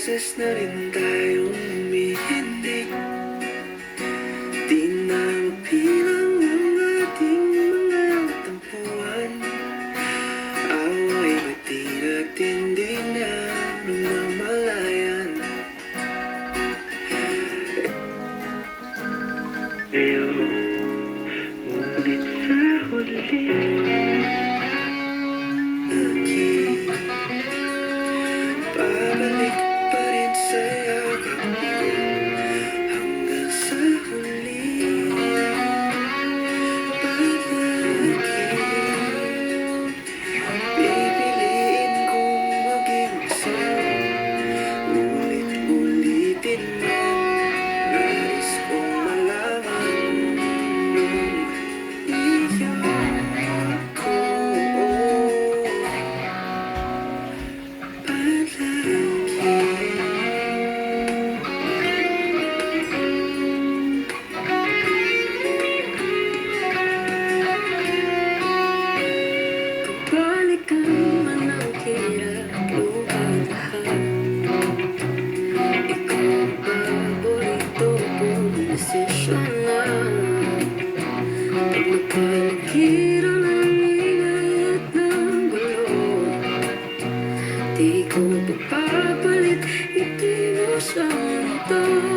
beses na rin tayong umihindik. Di na mapilang ang ating mga tampuhan. Away ba't di natin di na namamalayan? Ngayon, ngunit sa huli, babalik pa rin sa yakap mo hanggang sa huli. Palagi pipiliin kong maging masaya, ulit-ulitin man. Nais kong malaman nung iyak ko. Balikan man ang hirap, lubat lahat. Ikaw ang paborito kong desisyon na. Pag napaligiran ang ingay at ng gulo, di ko papapalit ngiti mo sa mundo.